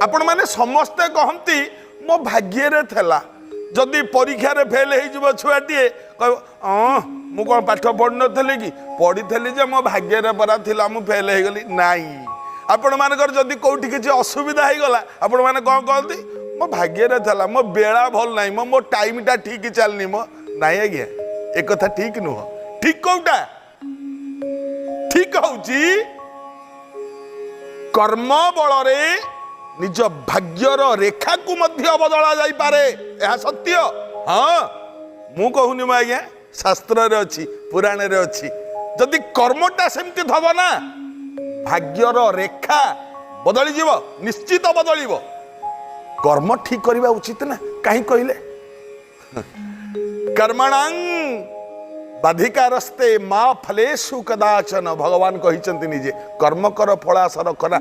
आपण माने समस्ते कहती मो भाग्य रे थेला जदि परीक्षा रे फेल हो छुआटे कह मु कौन पाठ पढ़ नी कि पढ़ी जे मो भाग्य रे परा थिला मु फेल हो गली नाई आपण मानकर जदि कोठी किसी असुविधा हो गला आपण माने कौन कहती मो भाग्य रे थेला मो बेला भल नाई मो टाइम टा ठीक चलनी मो नाई आज्ञा एक कथा ठीक नुह ठीक कौटा ठीक होची कर्म बल रे निज भाग्यर रेखा को मध्य बदला जाई पारे यह सत्य। हाँ मु कहूनी मो आज्ञा शास्त्र रे अच्छी पुराण रे अच्छी जदि कर्मटा सेमती थब ना भाग्यर रेखा बदली जीव निश्चित बदल कर्म ठीक करवा उचित ना कहीं कहले कर्मणां बाधिकारस्ते माँ फलेषु कदाचन भगवान कहते निजे कर्म कर फलासर करा